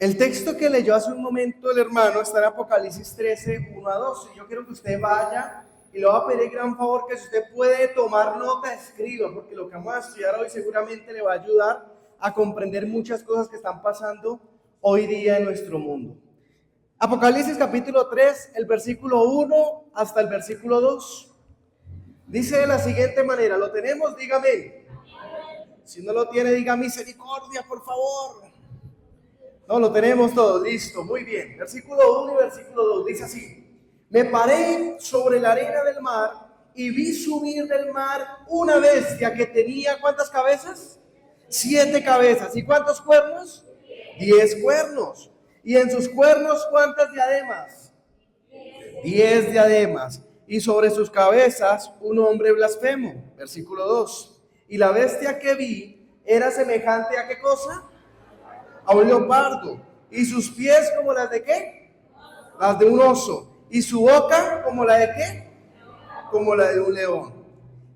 El texto que leyó hace un momento el hermano está en Apocalipsis 13, 1 a 12. Yo quiero que usted vaya y le voy a pedir gran favor que si usted puede tomar nota, escriba, porque lo que vamos a estudiar hoy seguramente le va a ayudar a comprender muchas cosas que están pasando hoy día en nuestro mundo. Apocalipsis capítulo 3, el versículo 1 hasta el versículo 2. Dice de la siguiente manera, ¿lo tenemos? Dígame. Si no lo tiene, diga misericordia, por favor. No, lo tenemos todo, listo, muy bien. Versículo 1 y versículo 2 dice así: me paré sobre la arena del mar y vi subir del mar una bestia que tenía, ¿cuántas cabezas? 7 cabezas. ¿Y cuántos cuernos? 10 cuernos. ¿Y en sus cuernos cuántas diademas? 10 diademas. Y sobre sus cabezas un hombre blasfemo. Versículo 2. Y la bestia que vi era semejante a ¿qué cosa? A un leopardo, y sus pies como las de ¿qué? Las de un oso, y su boca como la de ¿qué? Como la de un león.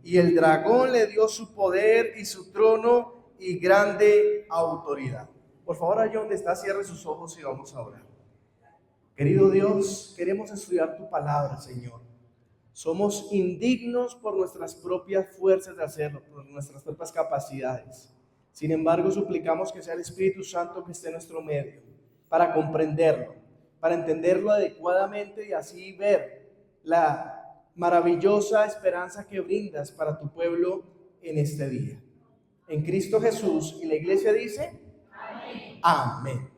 Y el dragón le dio su poder y su trono y grande autoridad. Por favor, allá donde está, cierre sus ojos y vamos a orar. Querido Dios, queremos estudiar tu palabra, Señor. Somos indignos por nuestras propias fuerzas de hacerlo, por nuestras propias capacidades. Sin embargo, suplicamos que sea el Espíritu Santo que esté en nuestro medio para comprenderlo, para entenderlo adecuadamente y así ver la maravillosa esperanza que brindas para tu pueblo en este día. En Cristo Jesús, y la iglesia dice, amén. Amén.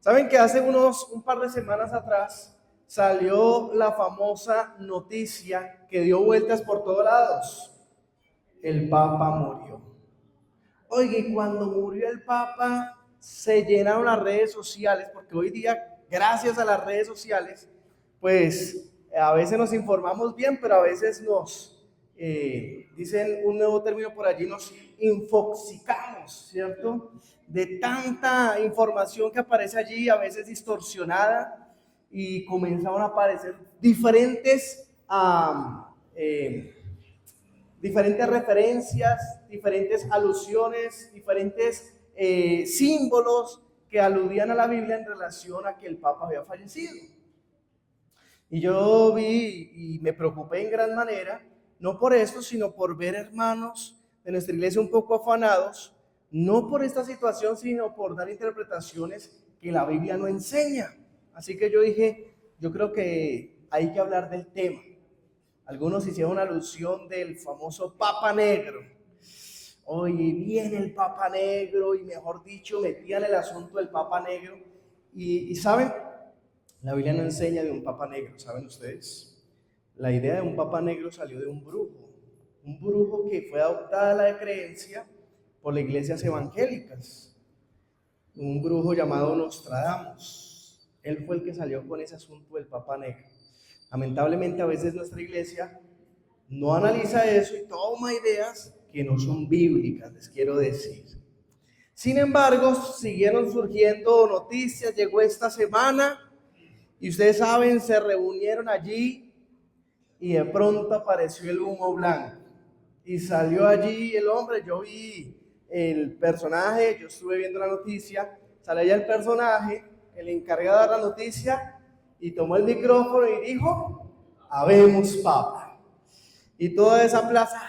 ¿Saben que hace un par de semanas atrás salió la famosa noticia que dio vueltas por todos lados? El Papa murió. Oye, y cuando murió el Papa, se llenaron las redes sociales, porque hoy día, gracias a las redes sociales, pues a veces nos informamos bien, pero a veces nos, dicen un nuevo término por allí, nos infoxicamos, ¿cierto? De tanta información que aparece allí, a veces distorsionada, y comenzaron a aparecer diferentes referencias, diferentes alusiones, diferentes símbolos que aludían a la Biblia en relación a que el Papa había fallecido. Y yo vi y me preocupé en gran manera, no por esto, sino por ver hermanos de nuestra iglesia un poco afanados, no por esta situación, sino por dar interpretaciones que la Biblia no enseña. Así que yo dije, yo creo que hay que hablar del tema. Algunos hicieron alusión del famoso Papa Negro. Oye, viene el Papa Negro, y mejor dicho, metían el asunto del Papa Negro. Y ¿saben? La Biblia no enseña de un Papa Negro, ¿saben ustedes? La idea de un Papa Negro salió de un brujo que fue adoptada a la creencia por las iglesias evangélicas. Un brujo llamado Nostradamus. Él fue el que salió con ese asunto del Papa Negro. Lamentablemente a veces nuestra iglesia no analiza eso y toma ideas que no son bíblicas, les quiero decir. Sin embargo, siguieron surgiendo noticias, llegó esta semana y ustedes saben, se reunieron allí y de pronto apareció el humo blanco y salió allí el hombre. Yo vi el personaje, yo estuve viendo la noticia, sale allá el personaje, el encargado de dar la noticia, y tomó el micrófono y dijo, habemos Papa. Y toda esa plaza,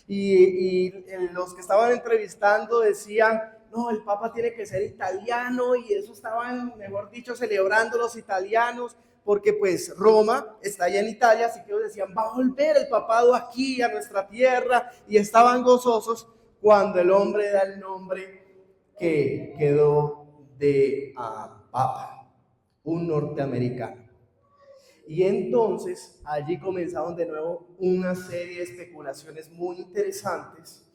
y los que estaban entrevistando decían, no, el Papa tiene que ser italiano, y eso estaban, mejor dicho, celebrando los italianos, porque pues Roma está allá en Italia, así que ellos decían, va a volver el papado aquí a nuestra tierra, y estaban gozosos cuando el hombre da el nombre que quedó de Papa. Un norteamericano. Y entonces allí comenzaron de nuevo una serie de especulaciones muy interesantes,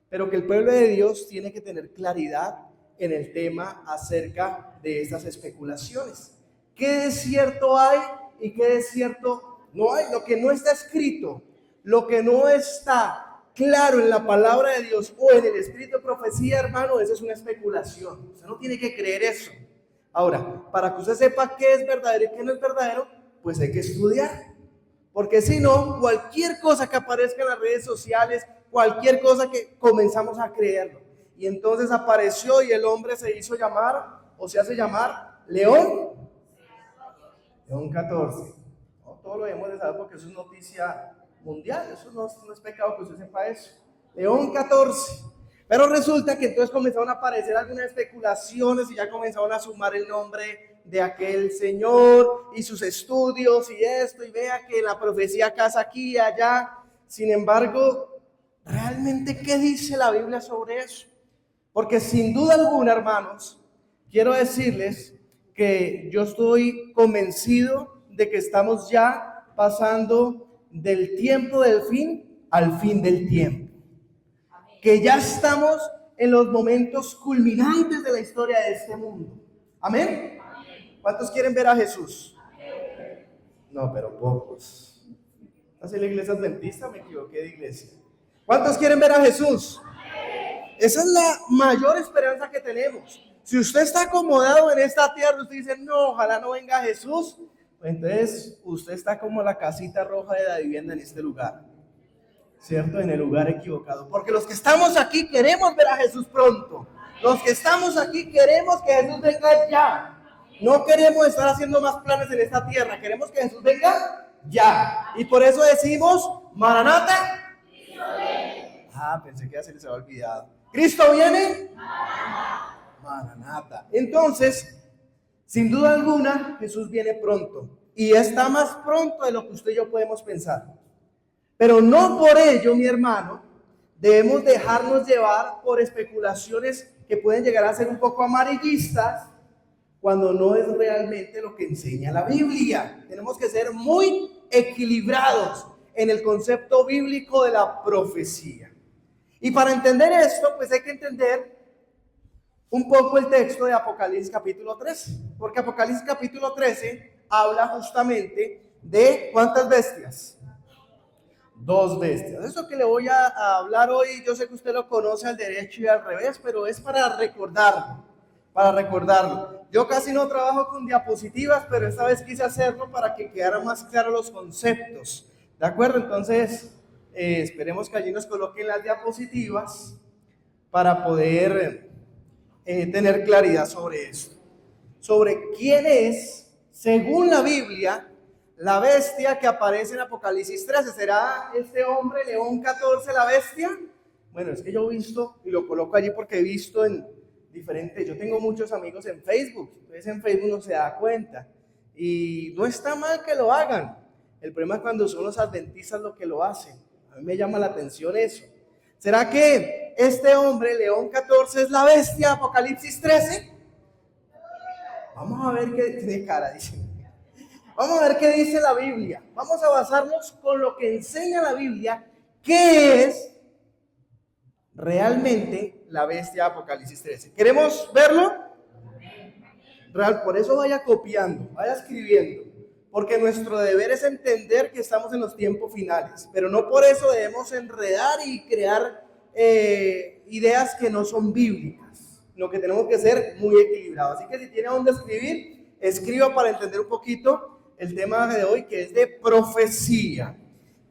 pero que el pueblo de Dios tiene que tener claridad en el tema acerca de estas especulaciones. ¿Qué de cierto hay y qué de cierto no hay? Lo que no está escrito, lo que no está claro en la palabra de Dios o en el espíritu de profecía, hermano, eso es una especulación. Usted no tiene que creer eso. Ahora, para que usted sepa qué es verdadero y qué no es verdadero, pues hay que estudiar. Porque si no, cualquier cosa que aparezca en las redes sociales, cualquier cosa que comenzamos a creerlo. Y entonces apareció y el hombre se hizo llamar o se hace llamar León 14. ¿No? Todo lo debemos de saber porque eso es noticia mundial, eso no es pecado que usted sepa eso. León 14. Pero resulta que entonces comenzaron a aparecer algunas especulaciones y ya comenzaron a sumar el nombre de aquel señor y sus estudios y esto, y vea que la profecía casa aquí y allá. Sin embargo, ¿realmente qué dice la Biblia sobre eso? Porque sin duda alguna, hermanos, quiero decirles que yo estoy convencido de que estamos ya pasando del tiempo del fin al fin del tiempo. Que ya estamos en los momentos culminantes de la historia de este mundo. ¿Amén? ¿Cuántos quieren ver a Jesús? No, pero pocos. ¿Estás en la iglesia adventista? Me equivoqué de iglesia. ¿Cuántos quieren ver a Jesús? Esa es la mayor esperanza que tenemos. Si usted está acomodado en esta tierra, usted dice, no, ojalá no venga Jesús, pues entonces usted está como la casita roja de la vivienda en este lugar, ¿cierto? En el lugar equivocado. Porque los que estamos aquí queremos ver a Jesús pronto. Los que estamos aquí queremos que Jesús venga ya. No queremos estar haciendo más planes en esta tierra, queremos que Jesús venga ya. Y por eso decimos, Maranata. Pensé que ya se les había olvidado. ¿Cristo viene? Maranata. Entonces, sin duda alguna, Jesús viene pronto. Y está más pronto de lo que usted y yo podemos pensar. Pero no por ello, mi hermano, debemos dejarnos llevar por especulaciones que pueden llegar a ser un poco amarillistas cuando no es realmente lo que enseña la Biblia. Tenemos que ser muy equilibrados en el concepto bíblico de la profecía. Y para entender esto, pues hay que entender un poco el texto de Apocalipsis capítulo 13, porque Apocalipsis capítulo 13 habla justamente de ¿cuántas bestias? 2 bestias. Eso que le voy a hablar hoy, yo sé que usted lo conoce al derecho y al revés, pero es para recordarlo, Yo casi no trabajo con diapositivas, pero esta vez quise hacerlo para que quedaran más claros los conceptos. ¿De acuerdo? Entonces, esperemos que allí nos coloquen las diapositivas para poder tener claridad sobre esto. Sobre quién es, según la Biblia, la bestia que aparece en Apocalipsis 13. ¿Será este hombre, León 14, la bestia? Bueno, es que yo he visto, y lo coloco allí porque he visto en diferentes, yo tengo muchos amigos en Facebook, entonces en Facebook no se da cuenta. Y no está mal que lo hagan. El problema es cuando son los adventistas los que lo hacen. A mí me llama la atención eso. ¿Será que este hombre, León 14, es la bestia de Apocalipsis 13? Vamos a ver qué tiene cara, dice. Vamos a ver qué dice la Biblia. Vamos a basarnos con lo que enseña la Biblia, qué es realmente la bestia de Apocalipsis 13. ¿Queremos verlo? Por eso vaya copiando, vaya escribiendo. Porque nuestro deber es entender que estamos en los tiempos finales, pero no por eso debemos enredar y crear ideas que no son bíblicas. Lo que tenemos que ser muy equilibrados. Así que si tiene dónde escribir, escriba para entender un poquito el tema de hoy, que es de profecía.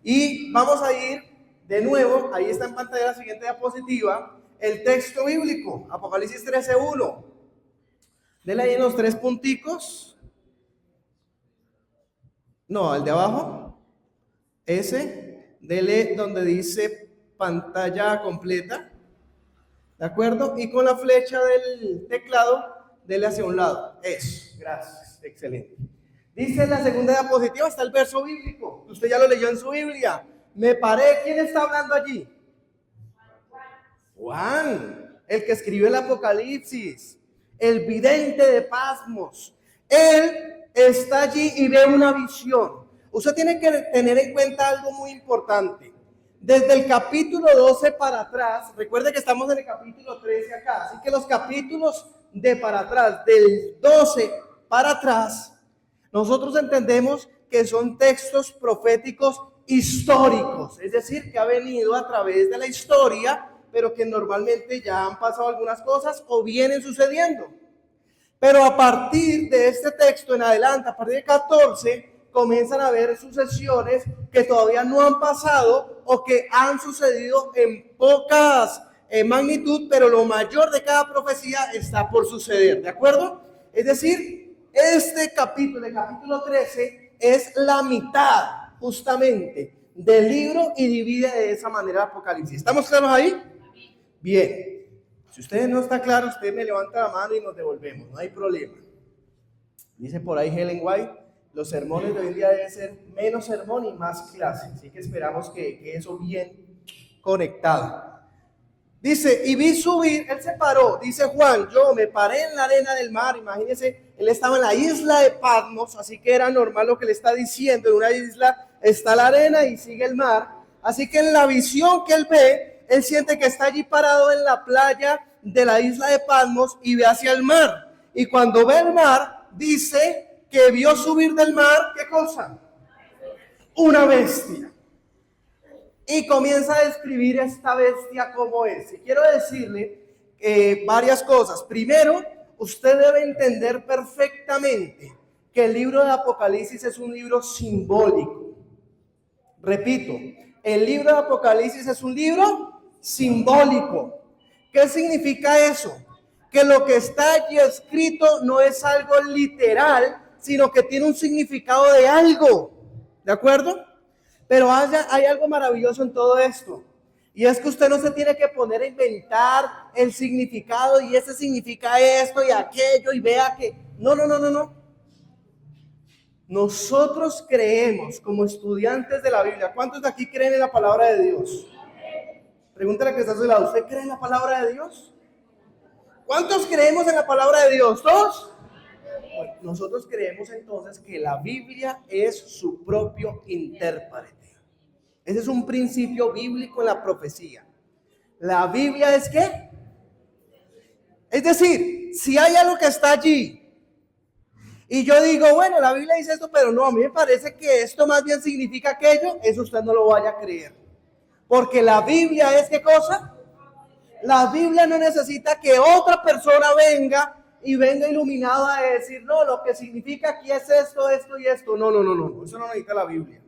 Y vamos a ir de nuevo, ahí está en pantalla la siguiente diapositiva, el texto bíblico, Apocalipsis 13:1. Denle ahí en los 3 punticos. No, el de abajo, ese, dele donde dice pantalla completa, ¿de acuerdo? Y con la flecha del teclado, dele hacia un lado. Eso, gracias, excelente. Dice en la segunda diapositiva, está el verso bíblico, usted ya lo leyó en su Biblia. Me paré, ¿quién está hablando allí? Juan, el que escribió el Apocalipsis, el vidente de Pasmos. Él está allí y ve una visión. Usted tiene que tener en cuenta algo muy importante. Desde el capítulo 12 para atrás, recuerde que estamos en el capítulo 13 acá, así que los capítulos de para atrás, del 12 para atrás, nosotros entendemos que son textos proféticos históricos, es decir, que ha venido a través de la historia, pero que normalmente ya han pasado algunas cosas o vienen sucediendo. Pero a partir de este texto en adelante, a partir de 14, comienzan a haber sucesiones que todavía no han pasado o que han sucedido en pocas magnitud, pero lo mayor de cada profecía está por suceder, ¿de acuerdo? Es decir, este capítulo, el capítulo 13, es la mitad justamente del libro y divide de esa manera el Apocalipsis. ¿Estamos claros ahí? Bien. Si usted no está claro, usted me levanta la mano y nos devolvemos, no hay problema. Dice por ahí Ellen White, los sermones de hoy en día deben ser menos sermón y más clase, así que esperamos que eso bien conectado. Dice, y vi subir, él se paró, dice Juan, yo me paré en la arena del mar, imagínense, él estaba en la isla de Patmos, así que era normal lo que le está diciendo, en una isla está la arena y sigue el mar, así que en la visión que él ve, él siente que está allí parado en la playa de la isla de Patmos y ve hacia el mar, y cuando ve el mar, dice que vio subir del mar, ¿qué cosa? Una bestia. Y comienza a describir esta bestia como es. Y quiero decirle varias cosas. Primero, usted debe entender perfectamente que el libro de Apocalipsis es un libro simbólico. Repito, el libro de Apocalipsis es un libro simbólico. ¿Qué significa eso? Que lo que está allí escrito no es algo literal, sino que tiene un significado de algo. ¿De acuerdo? Pero hay algo maravilloso en todo esto. Y es que usted no se tiene que poner a inventar el significado y ese significa esto y aquello y vea que... No. Nosotros creemos como estudiantes de la Biblia. ¿Cuántos de aquí creen en la palabra de Dios? Pregúntale que está a su lado. ¿Usted cree en la palabra de Dios? ¿Cuántos creemos en la palabra de Dios? ¿Todos? Bueno, nosotros creemos entonces que la Biblia es su propio intérprete. Ese es un principio bíblico en la profecía. La Biblia es ¿qué? Es decir, si hay algo que está allí y yo digo, bueno, la Biblia dice esto, pero no, a mí me parece que esto más bien significa aquello, eso usted no lo vaya a creer. Porque la Biblia es ¿qué cosa? La Biblia no necesita que otra persona venga iluminado a decir, no, lo que significa aquí es esto, esto y esto. No, eso no necesita la Biblia.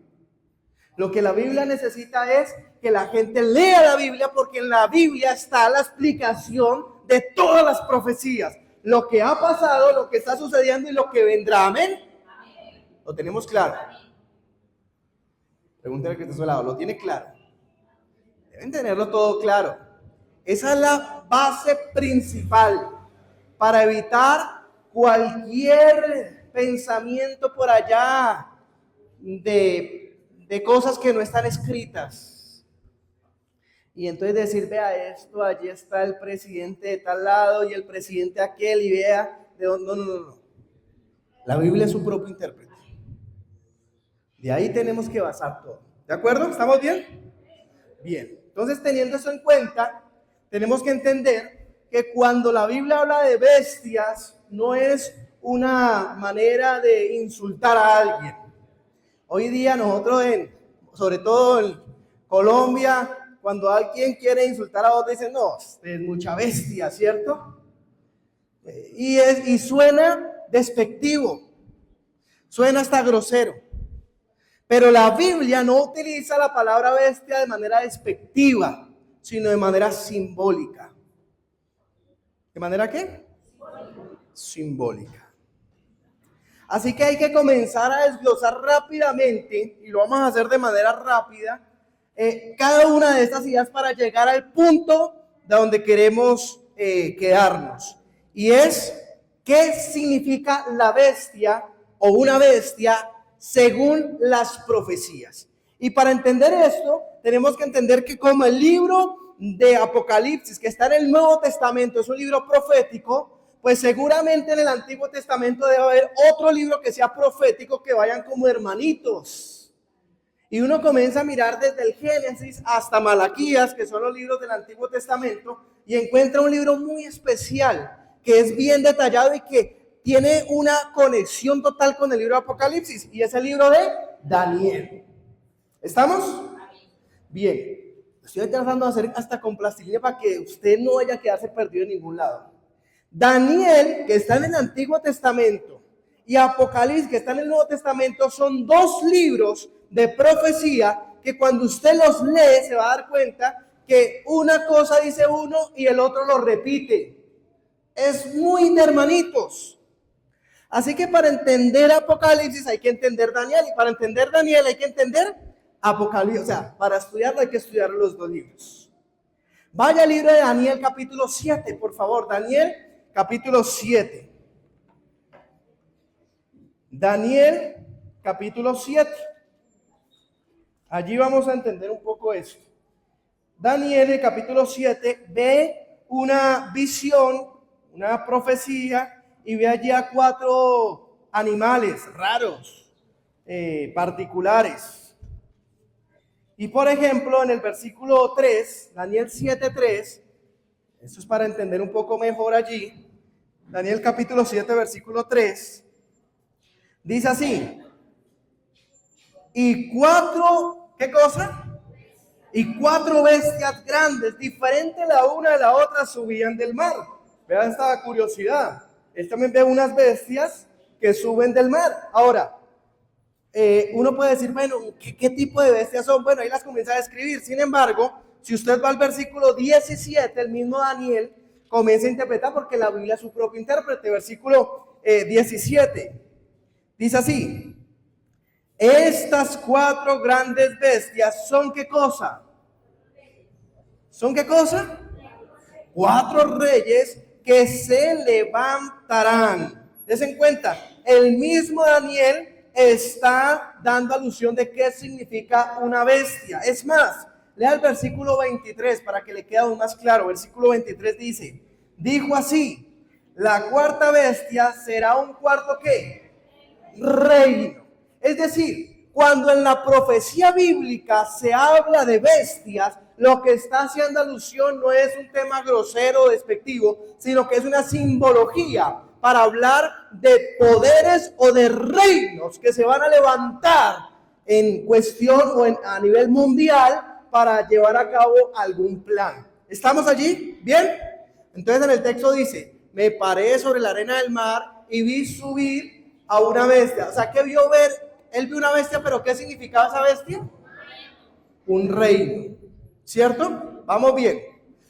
Lo que la Biblia necesita es que la gente lea la Biblia, porque en la Biblia está la explicación de todas las profecías. Lo que ha pasado, lo que está sucediendo y lo que vendrá. ¿Amén? ¿Lo tenemos claro? Pregúntale que está a su lado. ¿Lo tiene claro? Deben tenerlo todo claro. Esa es la base principal para evitar cualquier pensamiento por allá de cosas que no están escritas. Y entonces decir, vea esto, allí está el presidente de tal lado y el presidente aquel y vea de dónde. No. La Biblia es su propio intérprete. De ahí tenemos que basar todo. ¿De acuerdo? ¿Estamos bien? Bien. Entonces, teniendo eso en cuenta, tenemos que entender que cuando la Biblia habla de bestias, no es una manera de insultar a alguien. Hoy día nosotros, sobre todo en Colombia, cuando alguien quiere insultar a otro, dicen, no, es mucha bestia, ¿cierto? Y suena despectivo, suena hasta grosero. Pero la Biblia no utiliza la palabra bestia de manera despectiva, sino de manera simbólica. ¿De manera qué? Simbólica. Así que hay que comenzar a desglosar rápidamente, y lo vamos a hacer de manera rápida, cada una de estas ideas para llegar al punto de donde queremos quedarnos. Y es, ¿qué significa la bestia o una bestia según las profecías? Y para entender esto, tenemos que entender que como el libro de Apocalipsis, que está en el Nuevo Testamento, es un libro profético, pues seguramente en el Antiguo Testamento debe haber otro libro que sea profético, que vayan como hermanitos. Y uno comienza a mirar desde el Génesis hasta Malaquías, que son los libros del Antiguo Testamento, y encuentra un libro muy especial, que es bien detallado y que tiene una conexión total con el libro de Apocalipsis, y es el libro de Daniel. ¿Estamos? Bien. Estoy tratando de hacer hasta con plastilina para que usted no vaya a quedarse perdido en ningún lado. Daniel, que está en el Antiguo Testamento, y Apocalipsis, que está en el Nuevo Testamento, son dos libros de profecía que cuando usted los lee se va a dar cuenta que una cosa dice uno y el otro lo repite. Es muy de hermanitos. Así que para entender Apocalipsis hay que entender Daniel, y para entender Daniel hay que entender Apocalipsis. O sea, para estudiarlo hay que estudiar los dos libros. Vaya al libro de Daniel capítulo 7, por favor. Daniel capítulo 7. Daniel capítulo 7. Allí vamos a entender un poco esto. Daniel, el capítulo 7, ve una visión, una profecía, y ve allí a 4 animales raros, particulares. Y por ejemplo, en el versículo 3, Daniel 7:3, esto es para entender un poco mejor allí, Daniel capítulo 7, versículo 3, dice así: y 4, ¿qué cosa? Y 4 bestias grandes, diferentes la una de la otra, subían del mar. Vean esta curiosidad. Él también ve unas bestias que suben del mar. Ahora, uno puede decir, bueno, ¿qué tipo de bestias son? Bueno, ahí las comienza a describir. Sin embargo, si usted va al versículo 17, el mismo Daniel comienza a interpretar, porque la Biblia es su propio intérprete. Versículo 17. Dice así: estas 4 grandes bestias son ¿qué cosa? ¿Son qué cosa? 4 reyes que se levantarán. Desen cuenta, el mismo Daniel está dando alusión de qué significa una bestia. Es más, lea el versículo 23 para que le quede aún más claro. Versículo 23 dice: dijo así, la 4ª bestia será un cuarto ¿qué? Reino. Es decir, cuando en la profecía bíblica se habla de bestias, lo que está haciendo alusión no es un tema grosero o despectivo, sino que es una simbología para hablar de poderes o de reinos que se van a levantar en cuestión o a nivel mundial para llevar a cabo algún plan. ¿Estamos allí? ¿Bien? Entonces en el texto dice: me paré sobre la arena del mar y vi subir a una bestia. O sea, ¿qué vio ver? Él vio una bestia, pero ¿qué significaba esa bestia? Un reino, ¿cierto? Vamos bien.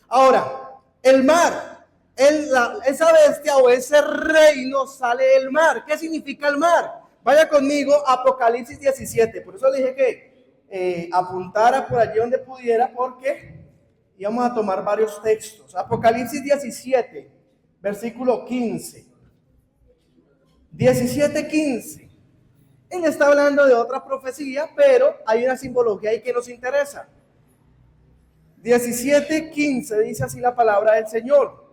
Ahora, el mar, esa bestia o ese reino sale del mar. ¿Qué significa el mar? Vaya conmigo a Apocalipsis 17. Por eso le dije que apuntara por allí donde pudiera, porque íbamos a tomar varios textos. Apocalipsis 17, versículo 15. 17:15. Él está hablando de otra profecía, pero hay una simbología ahí que nos interesa. 17:15 dice así la palabra del Señor.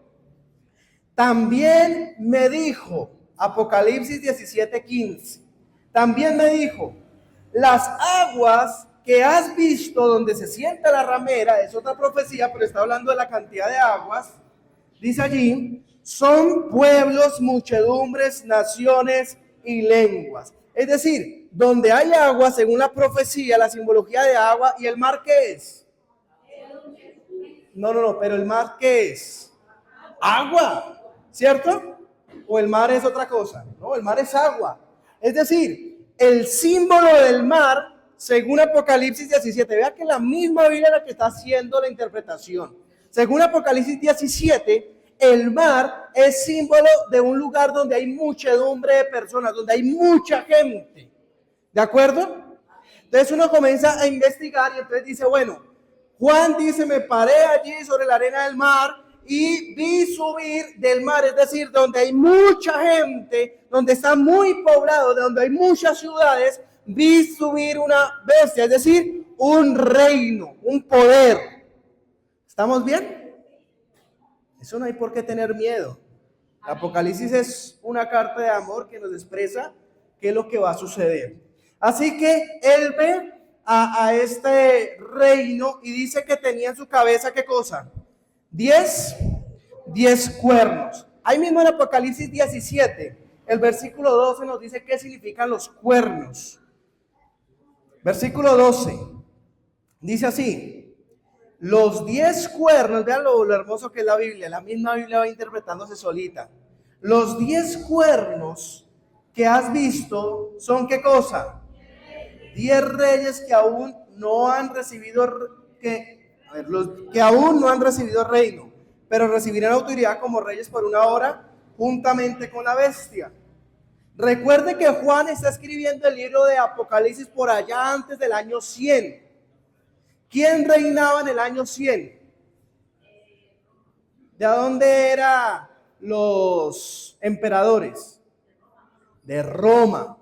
También me dijo, Apocalipsis 17:15, también me dijo, las aguas que has visto donde se sienta la ramera, es otra profecía, pero está hablando de la cantidad de aguas, dice allí, son pueblos, muchedumbres, naciones y lenguas. Es decir, donde hay agua, según la profecía, la simbología de agua, ¿y el mar qué es? No, pero el mar ¿qué es? Agua, ¿cierto? ¿O el mar es otra cosa? No, el mar es agua. Es decir, el símbolo del mar, según Apocalipsis 17, vea que la misma Biblia es la que está haciendo la interpretación. Según Apocalipsis 17, el mar es símbolo de un lugar donde hay muchedumbre de personas, donde hay mucha gente. ¿De acuerdo? Entonces uno comienza a investigar y entonces dice, bueno, Juan dice, me paré allí sobre la arena del mar y vi subir del mar, es decir, donde hay mucha gente, donde está muy poblado, donde hay muchas ciudades, vi subir una bestia, es decir, un reino, un poder. ¿Estamos bien? Eso no hay por qué tener miedo. El Apocalipsis es una carta de amor que nos expresa qué es lo que va a suceder. Así que él ve a este reino y dice que tenía en su cabeza, ¿qué cosa? 10 cuernos. Ahí mismo en Apocalipsis 17, el versículo 12 nos dice qué significan los cuernos. Versículo 12, dice así. Los 10 cuernos, vean lo hermoso que es la Biblia, la misma Biblia va interpretándose solita. Los 10 cuernos que has visto son ¿qué cosa? 10 reyes que aún no han recibido, ver, los que aún no han recibido reino, pero recibirán autoridad como reyes por una hora, juntamente con la bestia. Recuerde que Juan está escribiendo el libro de Apocalipsis por allá antes del año 100. ¿Quién reinaba en el año 100? ¿De dónde eran los emperadores? De Roma.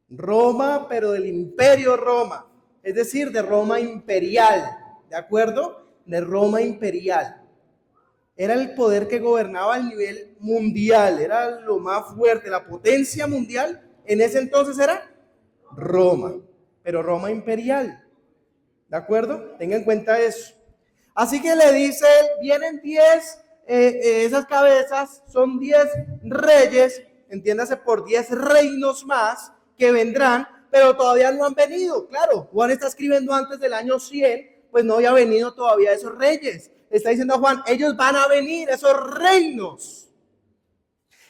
Roma, pero del Imperio Roma. Es decir, de Roma imperial. ¿De acuerdo? De Roma imperial. Era el poder que gobernaba a nivel mundial. Era lo más fuerte. La potencia mundial en ese entonces era Roma. Pero Roma imperial. ¿De acuerdo? Tenga en cuenta eso. Así que le dice él, vienen 10, esas cabezas son 10 reyes, entiéndase por 10 reinos más que vendrán, pero todavía no han venido. Claro, Juan está escribiendo antes del año 100, pues no había venido todavía esos reyes. Está diciendo a Juan, ellos van a venir, esos reinos.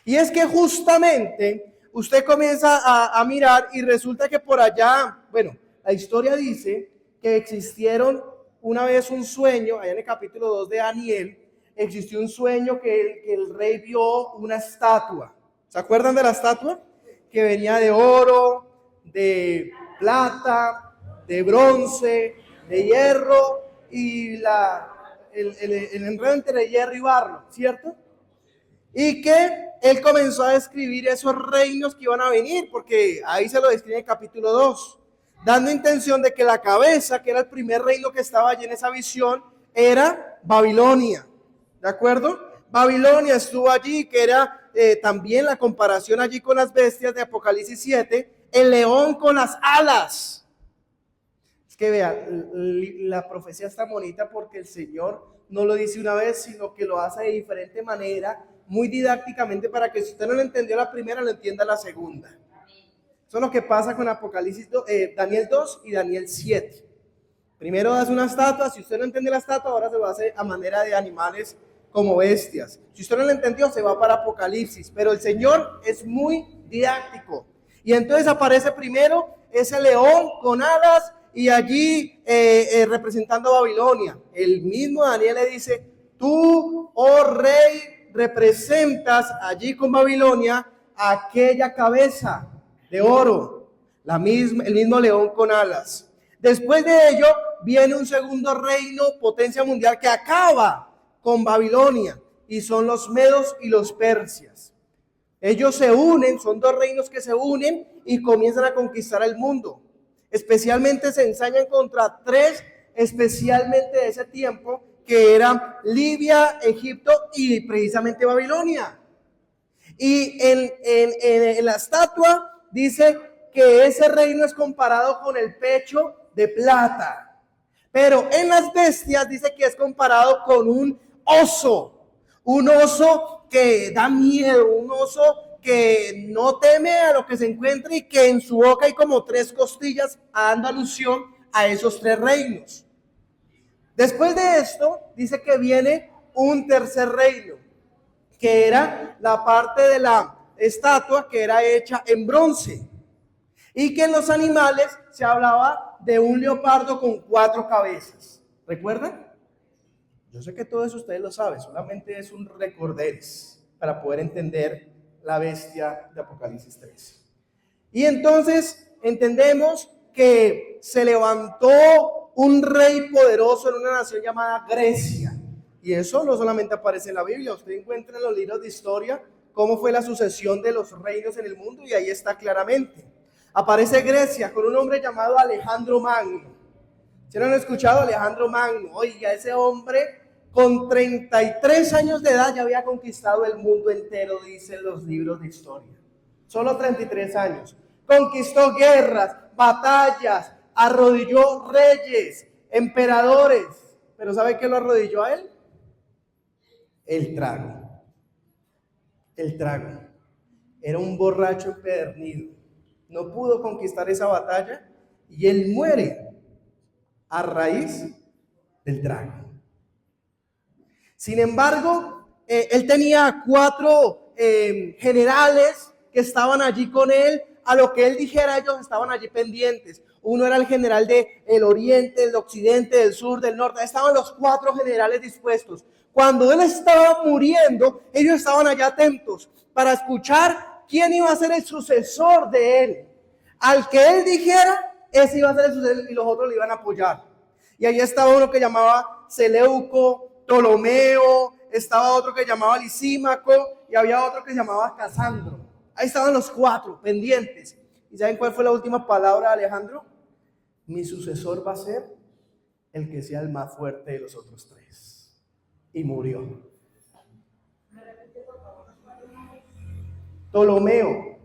Y es que justamente usted comienza a mirar y resulta que por allá, bueno, la historia dice que existieron una vez un sueño, allá en el capítulo 2 de Daniel, existió un sueño que el rey vio una estatua. ¿Se acuerdan de la estatua? Que venía de oro, de plata, de bronce, de hierro y el enredo entre hierro y barro, ¿cierto? Y que él comenzó a describir esos reinos que iban a venir, porque ahí se lo describe en el capítulo 2. Dando intención de que la cabeza, que era el primer reino que estaba allí en esa visión, era Babilonia. ¿De acuerdo? Babilonia estuvo allí, que era también la comparación allí con las bestias de Apocalipsis 7, el león con las alas. Es que vea, la profecía está bonita porque el Señor no lo dice una vez, sino que lo hace de diferente manera, muy didácticamente, para que si usted no lo entendió la primera, lo entienda la segunda. Eso es lo que pasa con Apocalipsis, Daniel 2 y Daniel 7. Primero hace una estatua, si usted no entiende la estatua, ahora se va a hacer a manera de animales como bestias. Si usted no lo entendió, se va para Apocalipsis. Pero el Señor es muy didáctico. Y entonces aparece primero ese león con alas y allí representando a Babilonia. El mismo Daniel le dice, tú, oh rey, representas allí con Babilonia aquella cabeza de oro, el mismo león con alas. Después de ello viene un segundo reino, potencia mundial, que acaba con Babilonia, y son los medos y los persias. Ellos se unen, son dos reinos que se unen y comienzan a conquistar el mundo. Especialmente se ensañan contra tres, especialmente de ese tiempo, que eran Libia, Egipto y precisamente Babilonia. Y en la estatua dice que ese reino es comparado con el pecho de plata. Pero en las bestias dice que es comparado con un oso que da miedo, un oso que no teme a lo que se encuentre y que en su boca hay como 3 costillas, dando alusión a esos 3 reinos. Después de esto dice que viene un tercer reino, que era la parte de la estatua que era hecha en bronce, y que en los animales se hablaba de un leopardo con 4 cabezas. ¿Recuerdan? Yo sé que todo eso ustedes lo saben, solamente es un recorderis para poder entender la bestia de Apocalipsis 13. Y entonces entendemos que se levantó un rey poderoso en una nación llamada Grecia. Y eso no solamente aparece en la Biblia, usted encuentra en los libros de historia cómo fue la sucesión de los reinos en el mundo y ahí está claramente. Aparece Grecia con un hombre llamado Alejandro Magno. ¿Sí lo han escuchado? Alejandro Magno. Oiga, ese hombre con 33 años de edad ya había conquistado el mundo entero, dicen los libros de historia. Solo 33 años. Conquistó guerras, batallas, arrodilló reyes, emperadores. ¿Pero sabe qué lo arrodilló a él? El trago. El trago. Era un borracho empedernido. No pudo conquistar esa batalla y él muere a raíz del trago. Sin embargo, él tenía 4 generales que estaban allí con él. A lo que él dijera, ellos estaban allí pendientes. Uno era el general del oriente, del occidente, del sur, del norte. Estaban los 4 generales dispuestos. Cuando él estaba muriendo, ellos estaban allá atentos para escuchar quién iba a ser el sucesor de él. Al que él dijera, ese iba a ser el sucesor y los otros le iban a apoyar. Y ahí estaba uno que llamaba Seleuco, Ptolomeo, estaba otro que llamaba Lisímaco y había otro que se llamaba Casandro. Ahí estaban los 4 pendientes. ¿Y saben cuál fue la última palabra de Alejandro? Mi sucesor va a ser el que sea el más fuerte de los otros 3. Y murió. Ptolomeo,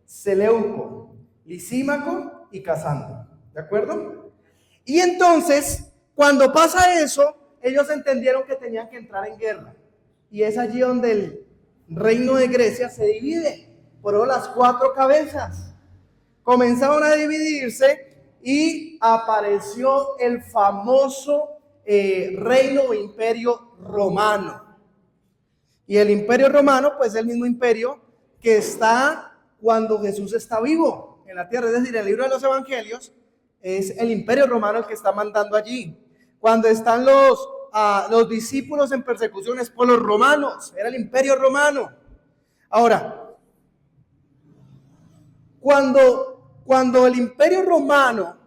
Seleuco, Lisímaco y Casandro. ¿De acuerdo? Y entonces, cuando pasa eso, ellos entendieron que tenían que entrar en guerra. Y es allí donde el reino de Grecia se divide por las 4 cabezas. Comenzaron a dividirse y apareció el famoso reino o imperio romano. Y el imperio romano, pues es el mismo imperio que está cuando Jesús está vivo en la tierra. Es decir, el libro de los evangelios es el imperio romano el que está mandando allí. Cuando están los discípulos en persecuciones por los romanos, era el imperio romano. Ahora, cuando el imperio romano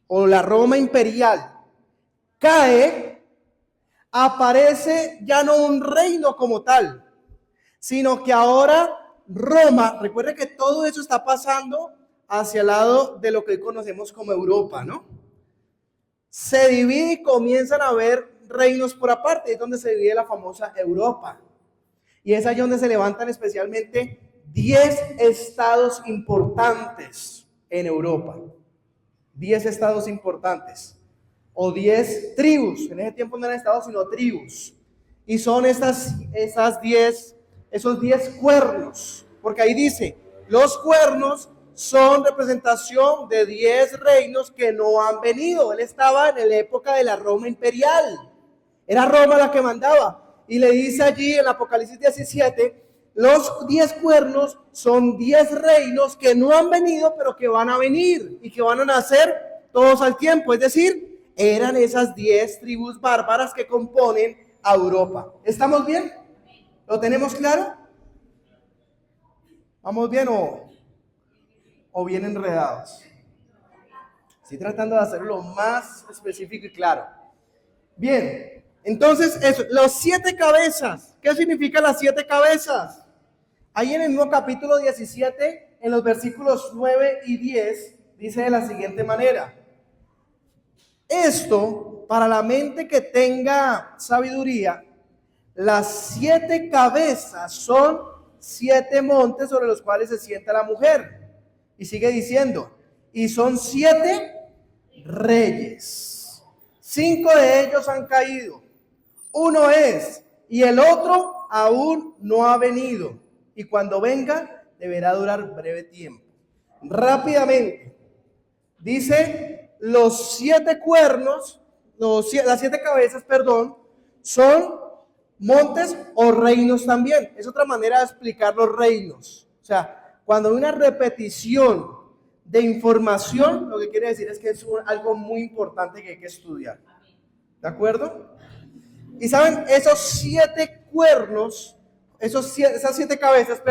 o la Roma imperial cae, aparece ya no un reino como tal, sino que ahora Roma, recuerde que todo eso está pasando hacia el lado de lo que hoy conocemos como Europa, ¿no? Se divide y comienzan a haber reinos por aparte, es donde se divide la famosa Europa. Y es allí donde se levantan especialmente 10 estados importantes en Europa. 10 estados importantes. O 10 tribus. En ese tiempo no eran estados, sino tribus. Y son esos 10 cuernos. Porque ahí dice, los cuernos son representación de 10 reinos que no han venido. Él estaba en la época de la Roma imperial. Era Roma la que mandaba. Y le dice allí en Apocalipsis 17, los 10 cuernos son 10 reinos que no han venido, pero que van a venir y que van a nacer todos al tiempo. Es decir, eran esas 10 tribus bárbaras que componen a Europa. ¿Estamos bien? ¿Lo tenemos claro? ¿Vamos bien o bien enredados? Estoy tratando de hacerlo lo más específico y claro. Bien, entonces eso, los 7 cabezas. ¿Qué significan las 7 cabezas? Ahí en el mismo capítulo 17, en los versículos 9 y 10, dice de la siguiente manera: esto, para la mente que tenga sabiduría, las 7 cabezas son 7 montes sobre los cuales se sienta la mujer. Y sigue diciendo, y son 7 reyes. 5 de ellos han caído. Uno es, y el otro aún no ha venido. Y cuando venga, deberá durar breve tiempo. Rápidamente, dice, los 7 cuernos, las 7 cabezas, son montes o reinos también. Es otra manera de explicar los reinos. O sea, cuando hay una repetición de información, lo que quiere decir es que es algo muy importante que hay que estudiar. ¿De acuerdo? Y saben, esos 7 cuernos, esas 7 cabezas,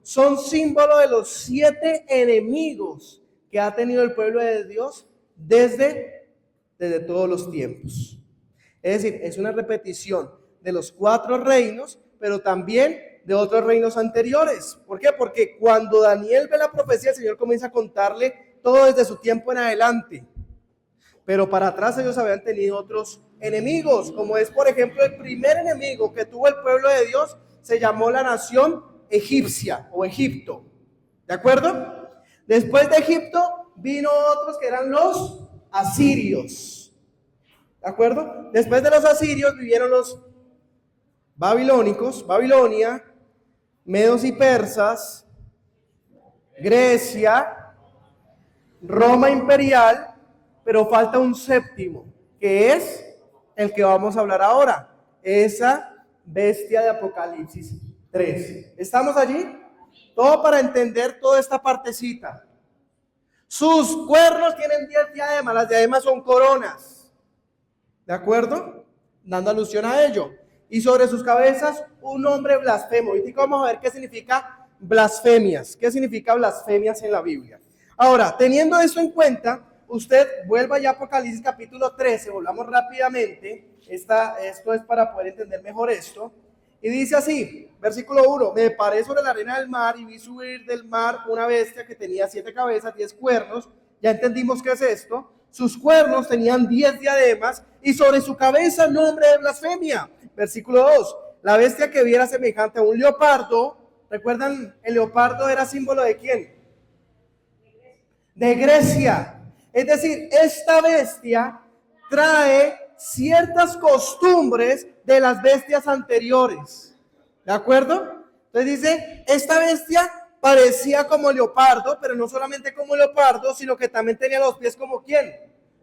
son símbolo de los 7 enemigos que ha tenido el pueblo de Dios desde todos los tiempos. Es decir, es una repetición de los 4 reinos, pero también de otros reinos anteriores. ¿Por qué? Porque cuando Daniel ve la profecía, el Señor comienza a contarle todo desde su tiempo en adelante. Pero para atrás ellos habían tenido otros enemigos, como es, por ejemplo, el primer enemigo que tuvo el pueblo de Dios, se llamó la nación egipcia o Egipto. ¿De acuerdo? Después de Egipto vino otros que eran los asirios. ¿De acuerdo? Después de los asirios vivieron los babilónicos, Babilonia, medos y persas, Grecia, Roma imperial, pero falta un séptimo, que es el que vamos a hablar ahora, esa bestia de Apocalipsis 3. ¿Estamos allí? Todo para entender toda esta partecita. Sus cuernos tienen 10 diademas, las diademas son coronas. ¿De acuerdo? Dando alusión a ello. Y sobre sus cabezas un nombre blasfemo. Y vamos a ver qué significa blasfemias. ¿Qué significa blasfemias en la Biblia? Ahora, teniendo esto en cuenta, usted vuelva ya a Apocalipsis capítulo 13, volvamos rápidamente. Esto es para poder entender mejor esto. Y dice así, versículo 1, me paré sobre la arena del mar y vi subir del mar una bestia que tenía 7 cabezas, 10 cuernos. Ya entendimos qué es esto. Sus cuernos tenían 10 diademas y sobre su cabeza nombre de blasfemia. Versículo 2, la bestia que vi era semejante a un leopardo. ¿Recuerdan? El leopardo era símbolo ¿de quién? De Grecia. Es decir, esta bestia trae ciertas costumbres de las bestias anteriores. ¿De acuerdo? Entonces dice, esta bestia parecía como leopardo, pero no solamente como leopardo, sino que también tenía los pies como ¿quién?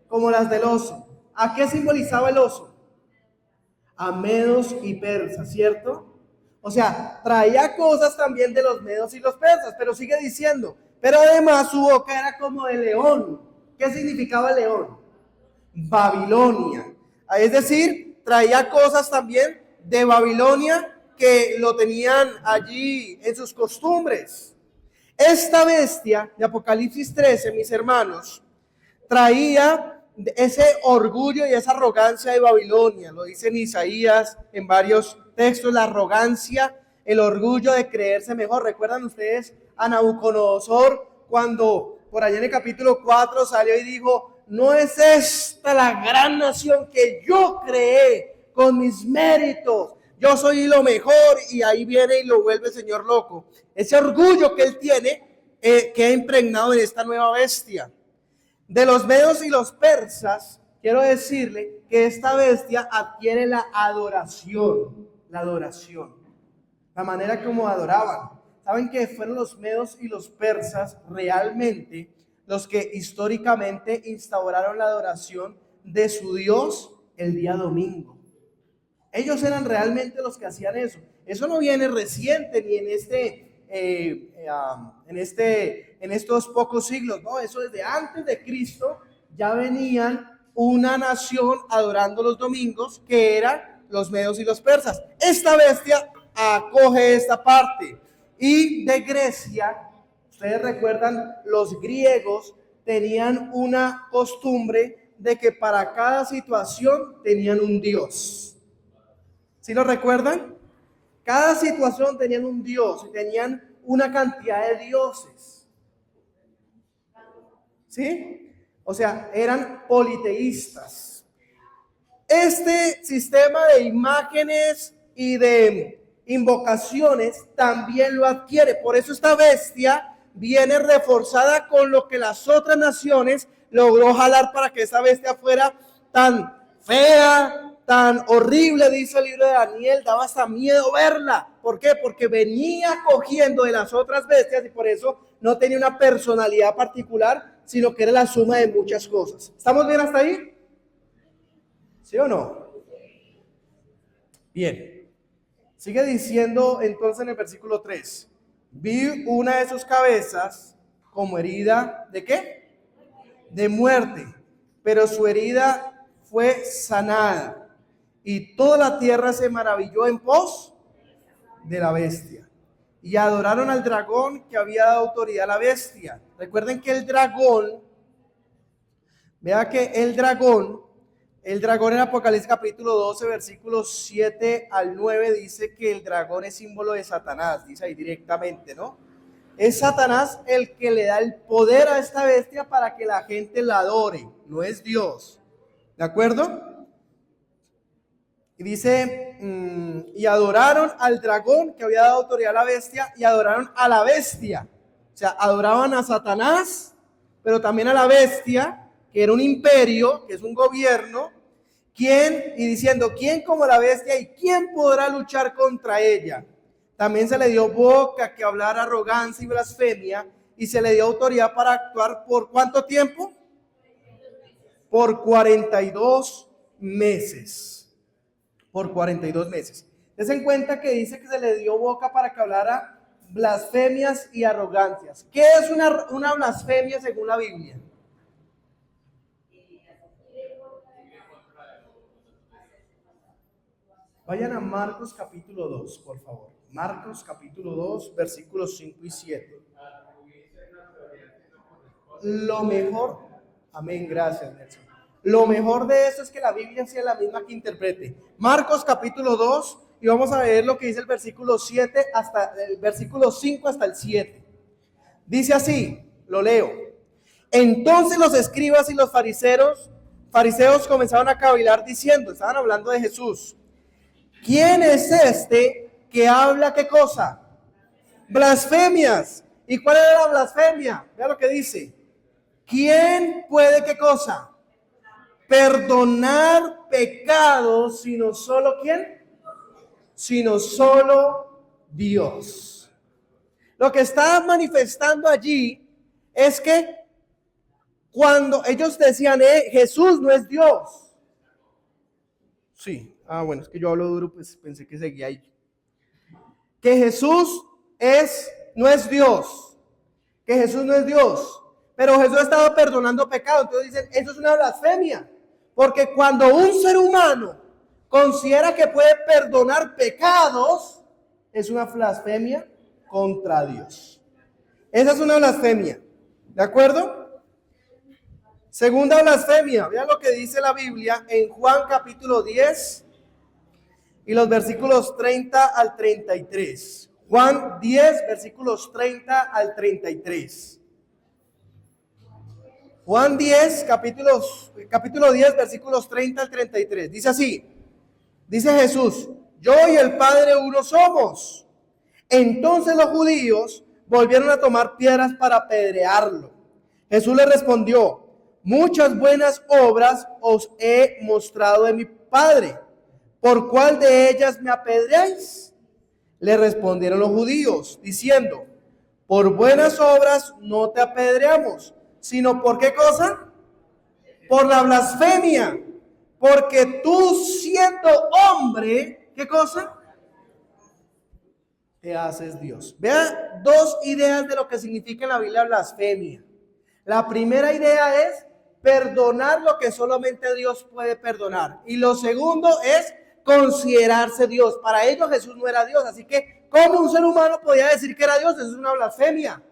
Como las del oso. ¿A qué simbolizaba el oso? A medos y persas, ¿cierto? O sea, traía cosas también de los medos y los persas, pero sigue diciendo, pero además su boca era como de león. ¿Qué significaba león? Babilonia. Es decir, traía cosas también de Babilonia que lo tenían allí en sus costumbres. Esta bestia de Apocalipsis 13, mis hermanos, traía ese orgullo y esa arrogancia de Babilonia. Lo dice en Isaías en varios textos, la arrogancia, el orgullo de creerse mejor. ¿Recuerdan ustedes a Nabucodonosor cuando por allá en el capítulo 4 salió y dijo, no es esta la gran nación que yo creé con mis méritos? Yo soy lo mejor, y ahí viene y lo vuelve el Señor loco. Ese orgullo que él tiene queda impregnado en esta nueva bestia. De los medos y los persas, quiero decirle que esta bestia adquiere la adoración, la manera como adoraban. ¿Saben que fueron los medos y los persas realmente los que históricamente instauraron la adoración de su Dios el día domingo? Ellos eran realmente los que hacían eso. Eso no viene reciente ni en estos pocos siglos, no, eso desde antes de Cristo ya venían una nación adorando los domingos que eran los medos y los persas. Esta bestia acoge esta parte. Y de Grecia, ustedes recuerdan, los griegos tenían una costumbre de que para cada situación tenían un dios. ¿Sí lo recuerdan? Cada situación tenían un dios y tenían una cantidad de dioses. ¿Sí? O sea, eran politeístas. Este sistema de imágenes y de invocaciones también lo adquiere. Por eso esta bestia viene reforzada con lo que las otras naciones logró jalar para que esta bestia fuera tan fea, tan horrible, dice el libro de Daniel, daba hasta miedo verla. ¿Por qué? Porque venía cogiendo de las otras bestias y por eso no tenía una personalidad particular, sino que era la suma de muchas cosas. ¿Estamos bien hasta ahí? ¿Sí o no? Bien. Sigue diciendo entonces en el versículo 3. Vi una de sus cabezas como herida, ¿de qué? De muerte, pero su herida fue sanada y toda la tierra se maravilló en pos de la bestia. Y adoraron al dragón que había dado autoridad a la bestia. Recuerden que el dragón en Apocalipsis capítulo 12, versículos 7 al 9, dice que el dragón es símbolo de Satanás, dice ahí directamente, ¿no? Es Satanás el que le da el poder a esta bestia para que la gente la adore, no es Dios. ¿De acuerdo? Y dice, y adoraron al dragón que había dado autoridad a la bestia y adoraron a la bestia. O sea, adoraban a Satanás, pero también a la bestia, que era un imperio, que es un gobierno, y diciendo, ¿quién como la bestia y quién podrá luchar contra ella? También se le dio boca que hablara arrogancia y blasfemia y se le dio autoridad para actuar ¿por cuánto tiempo? Por 42 meses. Por 42 meses. Ten en cuenta que dice que se le dio boca para que hablara blasfemias y arrogancias. ¿Qué es una blasfemia según la Biblia? Vayan a Marcos capítulo 2, por favor. Marcos capítulo 2, versículos 5 y 7. Lo mejor, amén, gracias Nelson. Lo mejor de eso es que la Biblia sea la misma que interprete. Marcos capítulo 2, y vamos a ver lo que dice el versículo 7 hasta el versículo 5 hasta el 7. Dice así, lo leo. Entonces los escribas y los fariseos comenzaron a cavilar diciendo, estaban hablando de Jesús. ¿Quién es este que habla qué cosa? Blasfemias. ¿Y cuál era la blasfemia? Vea lo que dice. ¿Quién puede qué cosa? Perdonar pecados, sino solo ¿quién? Sino solo Dios. Lo que está manifestando allí es que cuando ellos decían, Jesús no es Dios. Sí, bueno, es que yo hablo duro, pues pensé que seguía ahí. Que Jesús no es Dios. Que Jesús no es Dios. Pero Jesús estaba perdonando pecados. Entonces dicen, eso es una blasfemia. Porque cuando un ser humano considera que puede perdonar pecados, es una blasfemia contra Dios. Esa es una blasfemia. ¿De acuerdo? Segunda blasfemia. Vean lo que dice la Biblia en Juan capítulo 10 y los versículos 30 al 33. Juan 10, versículos 30 al 33. Juan 10, capítulo 10, versículos 30 al 33. Dice así, dice Jesús, yo y el Padre uno somos. Entonces los judíos volvieron a tomar piedras para apedrearlo. Jesús le respondió, muchas buenas obras os he mostrado de mi Padre. ¿Por cuál de ellas me apedreáis? Le respondieron los judíos, diciendo, por buenas obras no te apedreamos, sino ¿por qué cosa? Por la blasfemia, porque tú siendo hombre, ¿qué cosa? Te haces Dios. Vea dos ideas de lo que significa en la Biblia blasfemia. La primera idea es perdonar lo que solamente Dios puede perdonar. Y lo segundo es considerarse Dios. Para ellos Jesús no era Dios, así que ¿cómo un ser humano podía decir que era Dios? Eso es una blasfemia.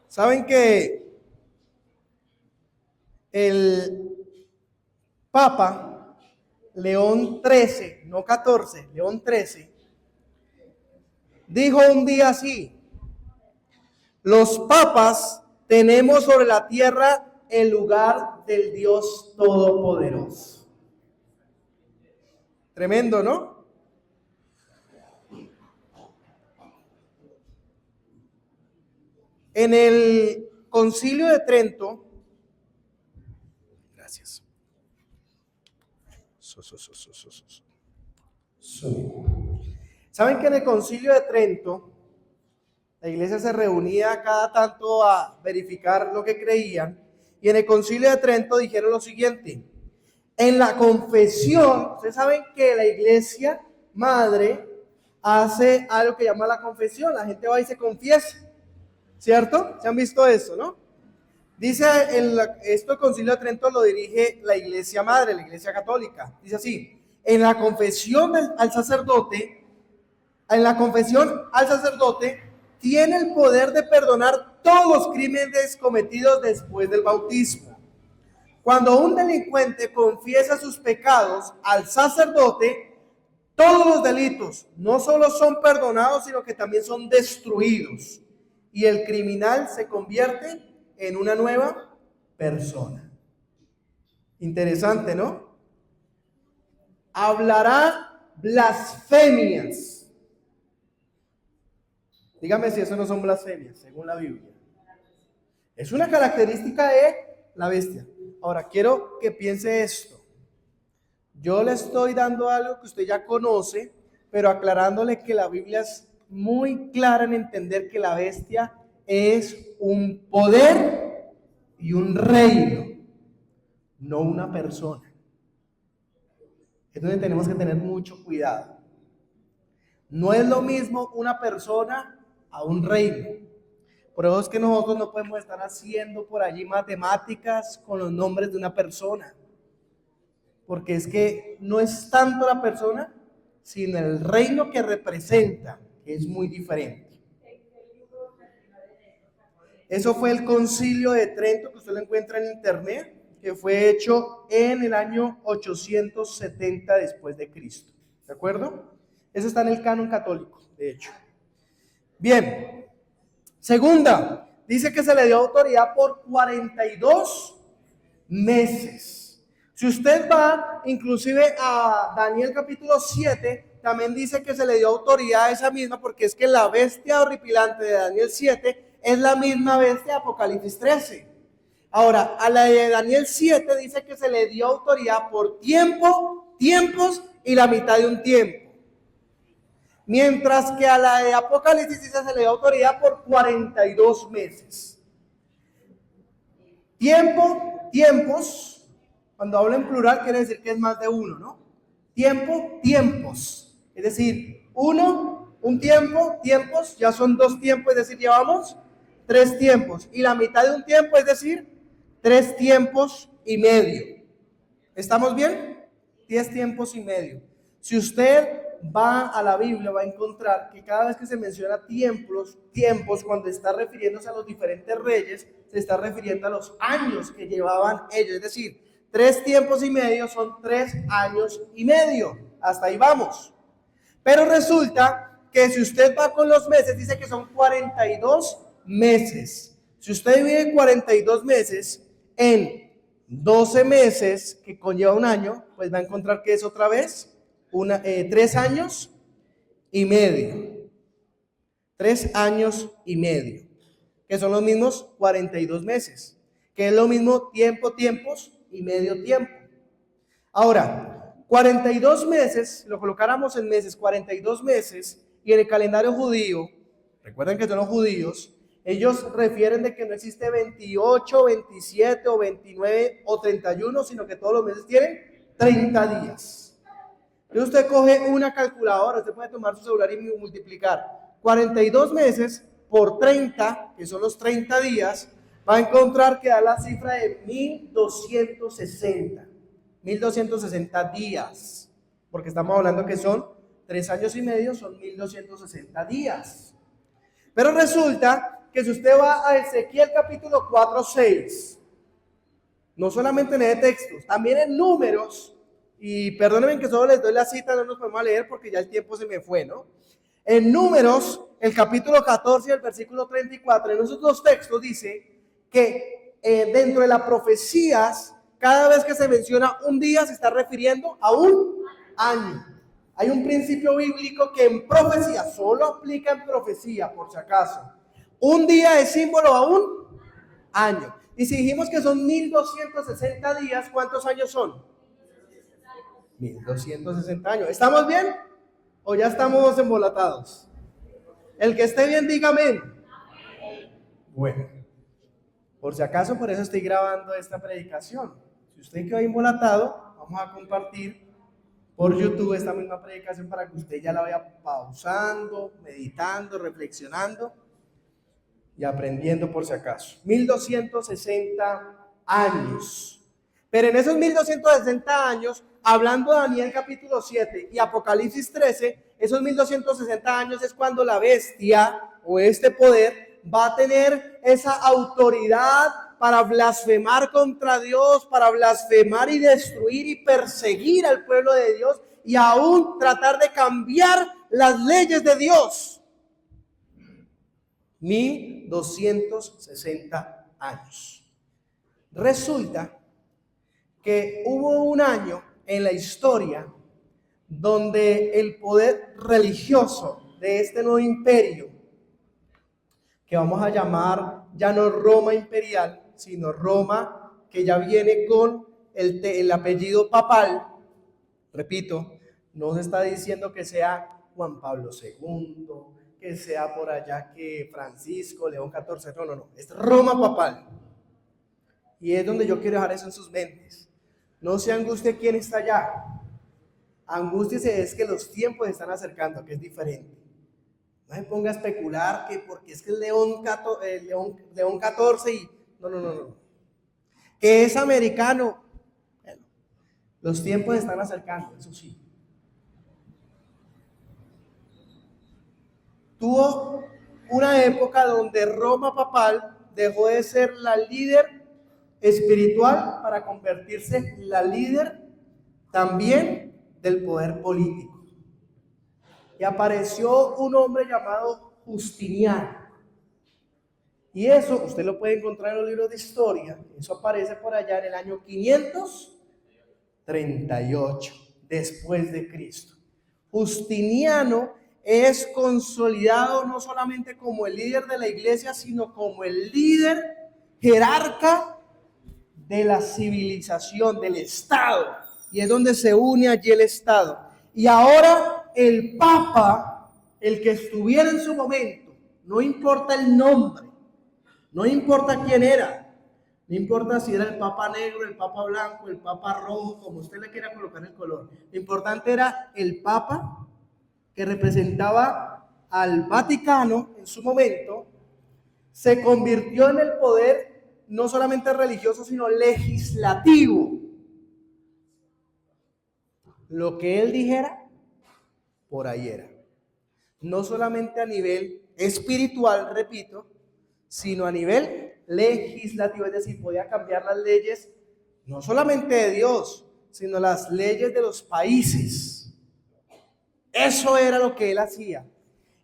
¿Saben que el Papa León XIII, no 14, León XIII, dijo un día así, los papas tenemos sobre la tierra el lugar del Dios Todopoderoso. Tremendo, ¿no? En el Concilio de Trento, gracias. ¿Saben que en el Concilio de Trento la iglesia se reunía cada tanto a verificar lo que creían? Y en el Concilio de Trento dijeron lo siguiente: en la confesión, ustedes saben que la iglesia madre hace algo que llama la confesión, la gente va y se confiesa, ¿cierto? ¿Se han visto eso, no? Dice, esto el Concilio de Trento lo dirige la iglesia madre, la iglesia católica. Dice así, en la confesión al sacerdote tiene el poder de perdonar todos los crímenes cometidos después del bautismo. Cuando un delincuente confiesa sus pecados al sacerdote, todos los delitos no solo son perdonados, sino que también son destruidos. Y el criminal se convierte en una nueva persona. Interesante, ¿no? Hablará blasfemias. Dígame si eso no son blasfemias, según la Biblia. Es una característica de la bestia. Ahora, quiero que piense esto. Yo le estoy dando algo que usted ya conoce, pero aclarándole que la Biblia es muy clara en entender que la bestia es un poder y un reino, no una persona. Es donde tenemos que tener mucho cuidado. No es lo mismo una persona a un reino. Por eso es que nosotros no podemos estar haciendo por allí matemáticas con los nombres de una persona. Porque es que no es tanto la persona, sino el reino que representa, que es muy diferente. Eso fue el Concilio de Trento, que usted lo encuentra en internet, que fue hecho en el año 870 después de Cristo. ¿De acuerdo? Eso está en el canon católico, de hecho. Bien. Segunda, dice que se le dio autoridad por 42 meses. Si usted va inclusive a Daniel capítulo 7, también dice que se le dio autoridad a esa misma, porque es que la bestia horripilante de Daniel 7 es la misma bestia de Apocalipsis 13. Ahora, a la de Daniel 7 dice que se le dio autoridad por tiempo, tiempos y la mitad de un tiempo. Mientras que a la de Apocalipsis se le dio autoridad por 42 meses. Tiempo, tiempos, cuando hablo en plural quiere decir que es más de uno, ¿no? Tiempo, tiempos. Es decir, uno, un tiempo, tiempos, ya son 2 tiempos, es decir, llevamos 3 tiempos. Y la mitad de un tiempo, es decir, 3 tiempos y medio. ¿Estamos bien? 10 tiempos y medio. Si usted va a la Biblia, va a encontrar que cada vez que se menciona tiempos, cuando está refiriéndose a los diferentes reyes, se está refiriendo a los años que llevaban ellos. Es decir, 3 tiempos y medio son 3 años y medio. Hasta ahí vamos. Pero resulta que si usted va con los meses, dice que son 42 meses. Si usted divide 42 meses en 12 meses, que conlleva un año, pues va a encontrar que es otra vez 3 años y medio. 3 años y medio, que son los mismos 42 meses, que es lo mismo tiempo, tiempos y medio tiempo. Ahora, 42 meses, lo colocáramos en meses, 42 meses, y en el calendario judío, recuerden que son los judíos, ellos refieren de que no existe 28, 27 o 29 o 31, sino que todos los meses tienen 30 días. Entonces usted coge una calculadora, usted puede tomar su celular y multiplicar 42 meses por 30, que son los 30 días, va a encontrar que da la cifra de 1260. 1260 días, porque estamos hablando que son 3 años y medio, son 1260 días. Pero resulta que si usted va a Ezequiel capítulo 4:6, no solamente en ese texto, también en Números, y perdónenme que solo les doy la cita, no nos podemos leer porque ya el tiempo se me fue, ¿no? En Números, el capítulo 14 y el versículo 34, en esos 2 textos dice que dentro de las profecías, cada vez que se menciona un día se está refiriendo a un año. Hay un principio bíblico que en profecía, solo aplica en profecía, por si acaso. Un día es símbolo a un año. Y si dijimos que son 1260 días, ¿cuántos años son? 1260 años. ¿Estamos bien? ¿O ya estamos embolatados? El que esté bien, dígame. Bueno, por si acaso, por eso estoy grabando esta predicación. Si usted quedó embolatado, vamos a compartir por YouTube esta misma predicación para que usted ya la vaya pausando, meditando, reflexionando y aprendiendo por si acaso. 1260 años. Pero en esos 1260 años, hablando de Daniel capítulo 7 y Apocalipsis 13, esos 1260 años es cuando la bestia o este poder va a tener esa autoridad para blasfemar contra Dios, para blasfemar y destruir y perseguir al pueblo de Dios y aún tratar de cambiar las leyes de Dios. 1260 años. Resulta que hubo un año en la historia donde el poder religioso de este nuevo imperio, que vamos a llamar ya no Roma imperial, sino Roma que ya viene con el apellido papal, repito, no se está diciendo que sea Juan Pablo II, que sea por allá que Francisco, León XIV, no, es Roma papal. Y es donde yo quiero dejar eso en sus mentes. No se angustie quién está allá. Angústiese es que los tiempos se están acercando, que es diferente. No se ponga a especular que porque es que el León 14 y... No. Que es americano. Bueno, los tiempos se están acercando, eso sí. Tuvo una época donde Roma papal dejó de ser la líder espiritual para convertirse en la líder también del poder político. Y apareció un hombre llamado Justiniano. Y eso usted lo puede encontrar en los libros de historia. Eso aparece por allá en el año 538 después de Cristo. Justiniano es consolidado no solamente como el líder de la iglesia, sino como el líder jerarca de la civilización, del Estado. Y es donde se une allí el Estado. Y ahora el Papa, el que estuviera en su momento, no importa el nombre, no importa quién era, no importa si era el Papa negro, el Papa blanco, el Papa rojo, como usted le quiera colocar el color. Lo importante era el Papa que representaba al Vaticano en su momento, se convirtió en el poder no solamente religioso, sino legislativo. Lo que él dijera, por ahí era. No solamente a nivel espiritual, repito, sino a nivel legislativo, es decir, podía cambiar las leyes, no solamente de Dios, sino las leyes de los países. Eso era lo que él hacía.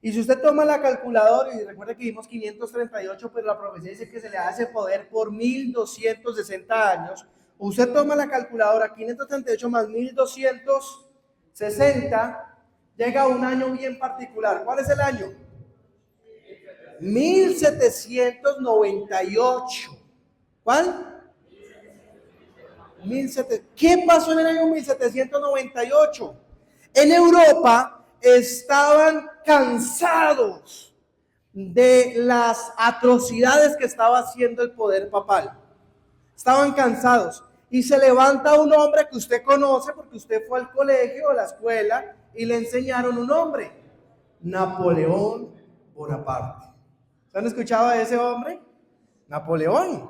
Y si usted toma la calculadora, y recuerda que vimos 538, pero la profecía dice que se le hace poder por 1260 años. Usted toma la calculadora, 538 más 1260, llega a un año bien particular. ¿Cuál es el año? 1798. ¿Cuál? 1700. ¿Qué pasó en el año 1798? En Europa estaban cansados de las atrocidades que estaba haciendo el poder papal. Estaban cansados. Y se levanta un hombre que usted conoce porque usted fue al colegio o a la escuela y le enseñaron un nombre: Napoleón Bonaparte. ¿Se han escuchado de ese hombre? Napoleón.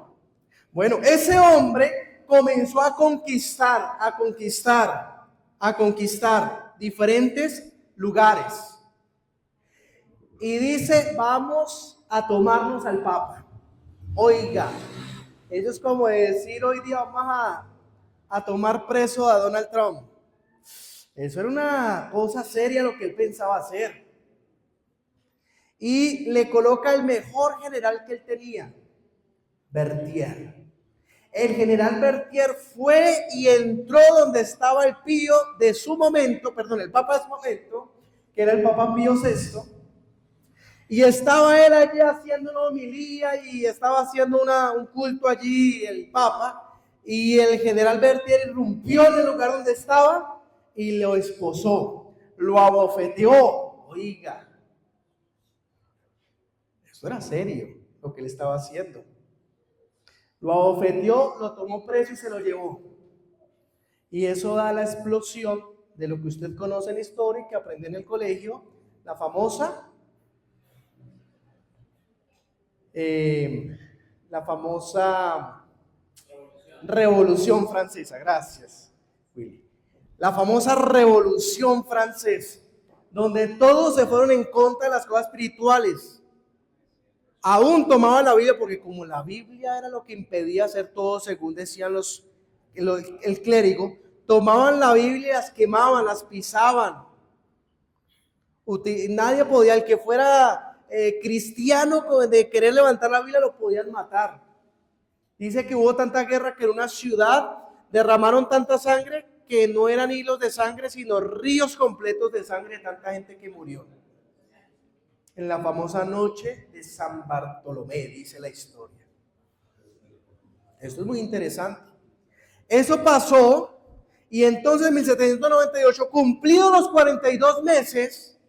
Bueno, ese hombre comenzó a conquistar diferentes lugares. Y dice, vamos a tomarnos al Papa. Oiga, eso es como decir hoy día vamos a tomar preso a Donald Trump. Eso era una cosa seria lo que él pensaba hacer. Y le coloca el mejor general que él tenía, Berthier. El general Berthier fue y entró donde estaba el Pío de su momento, el Papa de su momento, que era el Papa Pío VI, y estaba él allí haciendo una homilía y estaba haciendo un culto allí el Papa, y el general Berthier irrumpió en el lugar donde estaba y lo esposó, lo abofeteó. Oiga, eso era serio lo que él estaba haciendo. Lo abofeteó, lo tomó preso y se lo llevó. Y eso da la explosión de lo que usted conoce en historia y que aprende en el colegio, la famosa Revolución Francesa. Gracias, Willy. La famosa Revolución Francesa, donde todos se fueron en contra de las cosas espirituales. Aún tomaban la Biblia, porque como la Biblia era lo que impedía hacer todo según decían el clérigo, tomaban la Biblia y las quemaban, las pisaban. Nadie podía, el que fuera cristiano de querer levantar la Biblia lo podían matar. Dice que hubo tanta guerra que en una ciudad derramaron tanta sangre que no eran hilos de sangre, sino ríos completos de sangre de tanta gente que murió. En la famosa noche de San Bartolomé, dice la historia. Esto es muy interesante. Eso pasó, y entonces en 1798, cumplidos los 42 meses,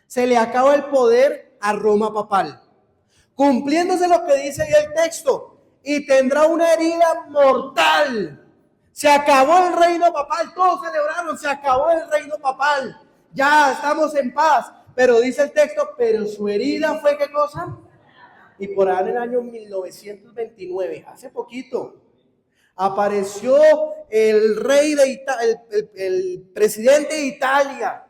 se le acaba el poder a Roma papal. Cumpliéndose lo que dice ahí el texto, y tendrá una herida mortal Se acabó el reino papal, todos celebraron, se acabó el reino papal. Ya estamos en paz. Pero dice el texto, pero su herida fue ¿qué cosa? Y por ahí en el año 1929, hace poquito, apareció el rey de Italia, el presidente de Italia,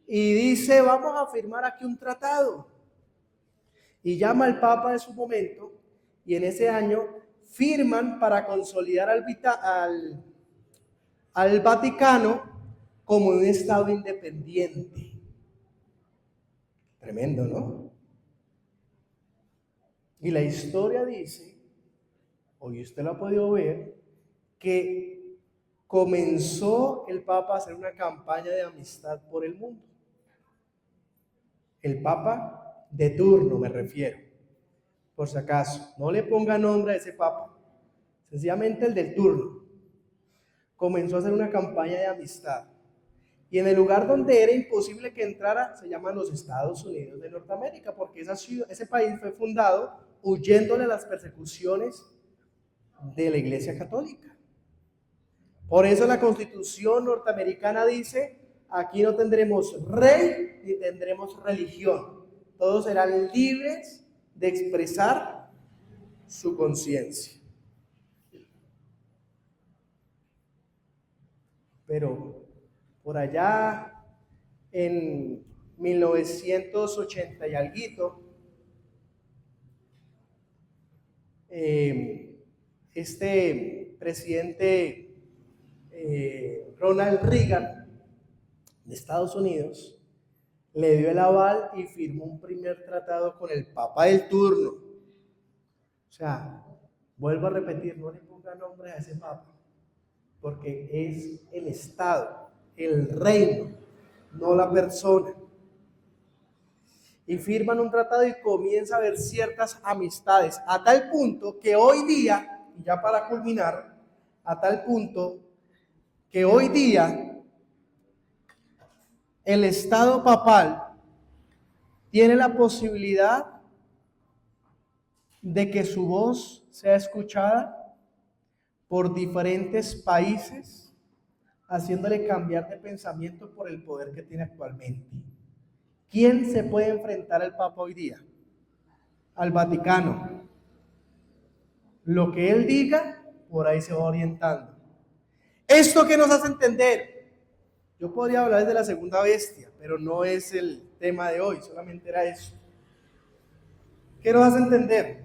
y dice, vamos a firmar aquí un tratado. Y llama al Papa de su momento, y en ese año firman para consolidar al Vaticano como un estado independiente. Tremendo, ¿no? Y la historia dice, hoy usted lo ha podido ver, que comenzó el Papa a hacer una campaña de amistad por el mundo. El Papa de turno me refiero, por si acaso. No le ponga nombre a ese Papa, sencillamente el del turno. Comenzó a hacer una campaña de amistad. Y en el lugar donde era imposible que entrara, se llaman los Estados Unidos de Norteamérica, porque ese país fue fundado huyéndole a las persecuciones de la Iglesia Católica. Por eso la Constitución norteamericana dice, aquí no tendremos rey ni tendremos religión. Todos serán libres de expresar su conciencia. Pero por allá en 1980 y alguito, este presidente Ronald Reagan de Estados Unidos le dio el aval y firmó un primer tratado con el Papa del turno. O sea, vuelvo a repetir, no le ponga nombre a ese Papa, porque es el Estado, el reino, no la persona. Y firman un tratado y comienza a haber ciertas amistades, a tal punto que hoy día, y ya para culminar, a tal punto que hoy día el Estado papal tiene la posibilidad de que su voz sea escuchada por diferentes países, haciéndole cambiar de pensamiento por el poder que tiene actualmente. ¿Quién se puede enfrentar al Papa hoy día? Al Vaticano. Lo que él diga, por ahí se va orientando. Esto que nos hace entender, yo podría hablar de la segunda bestia, pero no es el tema de hoy, solamente era eso. ¿Qué nos hace entender?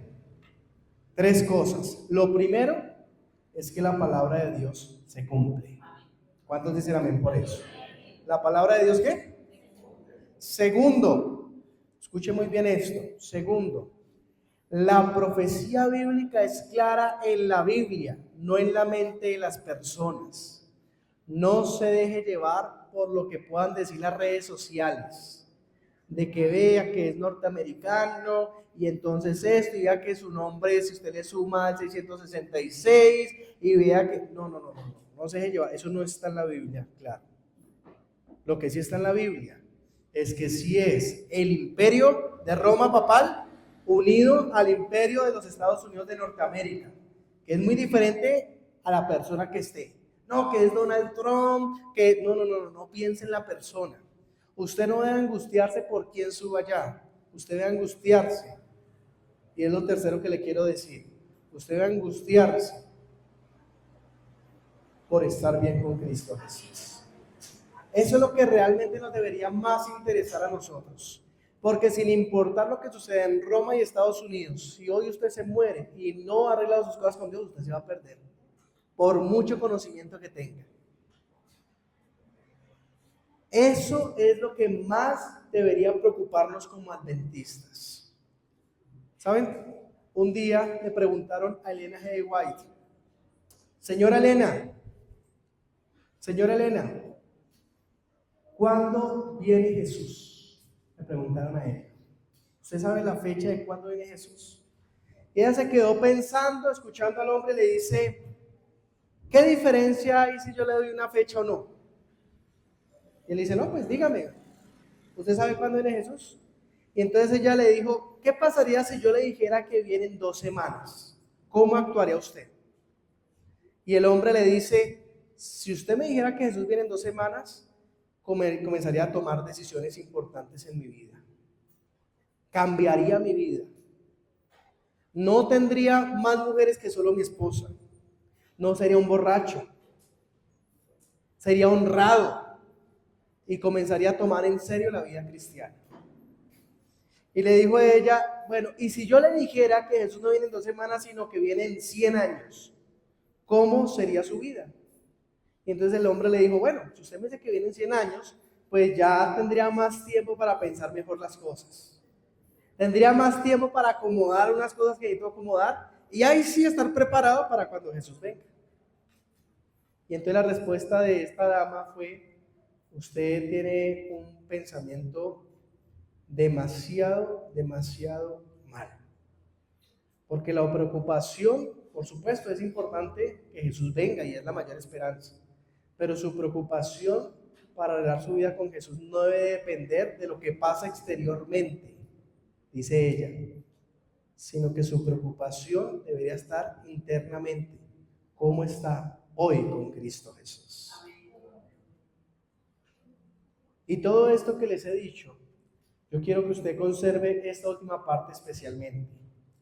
Tres cosas. Lo primero es que la palabra de Dios se cumple. ¿Cuántos dicen amén por eso? ¿La palabra de Dios qué? Segundo, escuche muy bien esto. Segundo, la profecía bíblica es clara en la Biblia, no en la mente de las personas. No se deje llevar por lo que puedan decir las redes sociales, de que vea que es norteamericano y entonces esto, y vea que su nombre, si usted le suma al 666, y vea que no se deje llevar, eso no está en la Biblia, claro. Lo que sí está en la Biblia es que sí es el imperio de Roma papal unido al imperio de los Estados Unidos de Norteamérica, que es muy diferente a la persona que esté. No, que es Donald Trump, que no piense en la persona. Usted no debe angustiarse por quién suba allá, usted debe angustiarse. Y es lo tercero que le quiero decir. Usted debe angustiarse por estar bien con Cristo Jesús. Eso es lo que realmente nos debería más interesar a nosotros. Porque sin importar lo que suceda en Roma y Estados Unidos, si hoy usted se muere y no ha arreglado sus cosas con Dios, usted se va a perder. Por mucho conocimiento que tenga. Eso es lo que más debería preocuparnos como adventistas. ¿Saben? Un día le preguntaron a Elena G. White, señora Elena, ¿cuándo viene Jesús? Le preguntaron a ella. ¿Usted sabe la fecha de cuándo viene Jesús? Y ella se quedó pensando, escuchando al hombre, le dice, ¿qué diferencia hay si yo le doy una fecha o no? Y él dice, no, pues dígame, ¿usted sabe cuándo viene Jesús? Y entonces ella le dijo, ¿qué pasaría si yo le dijera que vienen 2 semanas? ¿Cómo actuaría usted? Y el hombre le dice, si usted me dijera que Jesús viene en 2 semanas, comenzaría a tomar decisiones importantes en mi vida. Cambiaría mi vida. No tendría más mujeres que solo mi esposa. No sería un borracho. Sería honrado. Y comenzaría a tomar en serio la vida cristiana. Y le dijo a ella, bueno, y si yo le dijera que Jesús no viene en 2 semanas, sino que viene en 100 años, ¿cómo sería su vida? Y entonces el hombre le dijo, bueno, si usted me dice que viene en 100 años, pues ya tendría más tiempo para pensar mejor las cosas. Tendría más tiempo para acomodar unas cosas que necesito acomodar, y ahí sí estar preparado para cuando Jesús venga. Y entonces la respuesta de esta dama fue, usted tiene un pensamiento demasiado mal. Porque la preocupación, por supuesto, es importante que Jesús venga y es la mayor esperanza. Pero su preocupación para arreglar su vida con Jesús no debe depender de lo que pasa exteriormente, dice ella, sino que su preocupación debería estar internamente. ¿Cómo está hoy con Cristo Jesús? Y todo esto que les he dicho, yo quiero que usted conserve esta última parte especialmente.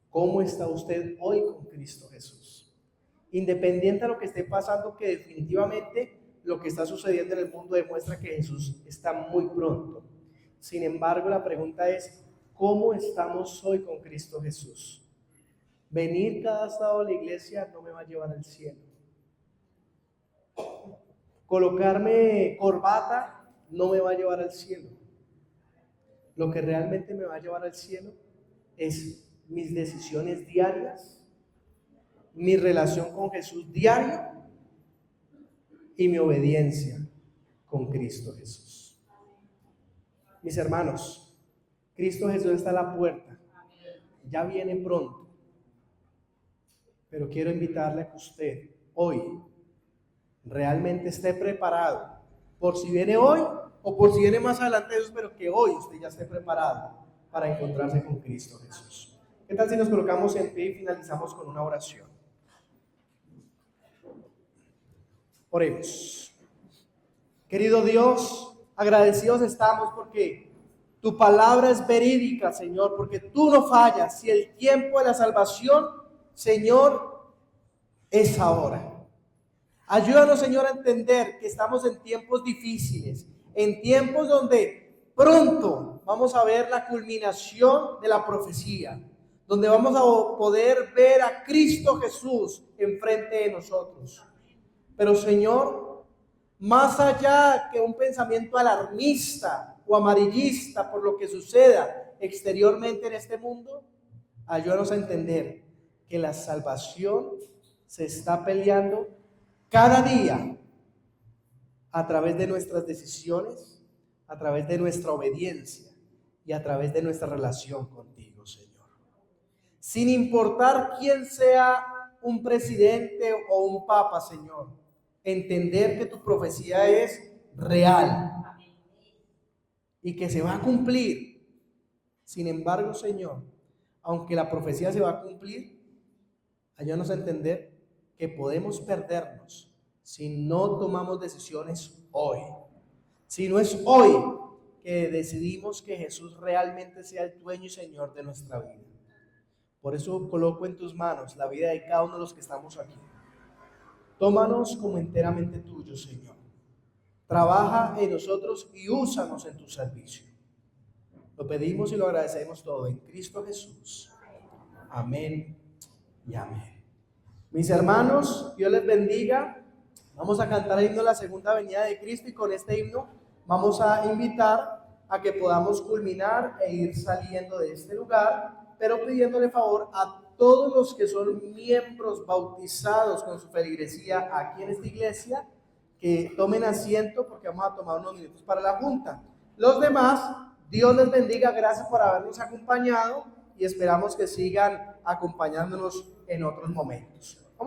¿Cómo está usted hoy con Cristo Jesús? Independiente de lo que esté pasando, que definitivamente lo que está sucediendo en el mundo demuestra que Jesús está muy pronto. Sin embargo, la pregunta es, ¿cómo estamos hoy con Cristo Jesús? Venir cada sábado a la iglesia no me va a llevar al cielo. Colocarme corbata no me va a llevar al cielo. Lo que realmente me va a llevar al cielo es mis decisiones diarias, mi relación con Jesús diario y mi obediencia con Cristo Jesús. Mis hermanos, Cristo Jesús está a la puerta, ya viene pronto, pero quiero invitarle a que usted hoy realmente esté preparado, por si viene hoy o por si viene más adelante, pero que hoy usted ya esté preparado para encontrarse con Cristo Jesús. ¿Qué tal si nos colocamos en pie y finalizamos con una oración? Oremos. Querido Dios, agradecidos estamos porque tu palabra es verídica, Señor, porque tú no fallas y el tiempo de la salvación, Señor, es ahora. Ayúdanos, Señor, a entender que estamos en tiempos difíciles, en tiempos donde pronto vamos a ver la culminación de la profecía, donde vamos a poder ver a Cristo Jesús enfrente de nosotros. Pero, Señor, más allá que un pensamiento alarmista o amarillista por lo que suceda exteriormente en este mundo, ayúdanos a entender que la salvación se está peleando cada día a través de nuestras decisiones, a través de nuestra obediencia y a través de nuestra relación contigo, Señor. Sin importar quién sea un presidente o un papa, Señor, entender que tu profecía es real y que se va a cumplir. Sin embargo, Señor, aunque la profecía se va a cumplir, ayúdanos a entender que podemos perdernos si no tomamos decisiones hoy. Si no es hoy que decidimos que Jesús realmente sea el dueño y Señor de nuestra vida. Por eso coloco en tus manos la vida de cada uno de los que estamos aquí. Tómanos como enteramente tuyos, Señor. Trabaja en nosotros y úsanos en tu servicio. Lo pedimos y lo agradecemos todo en Cristo Jesús. Amén y amén. Mis hermanos, Dios les bendiga. Vamos a cantar el himno de la segunda venida de Cristo y con este himno vamos a invitar a que podamos culminar e ir saliendo de este lugar, pero pidiéndole favor a todos los que son miembros bautizados con su feligresía aquí en esta iglesia, que tomen asiento porque vamos a tomar unos minutos para la junta. Los demás, Dios les bendiga, gracias por habernos acompañado y esperamos que sigan acompañándonos en otros momentos.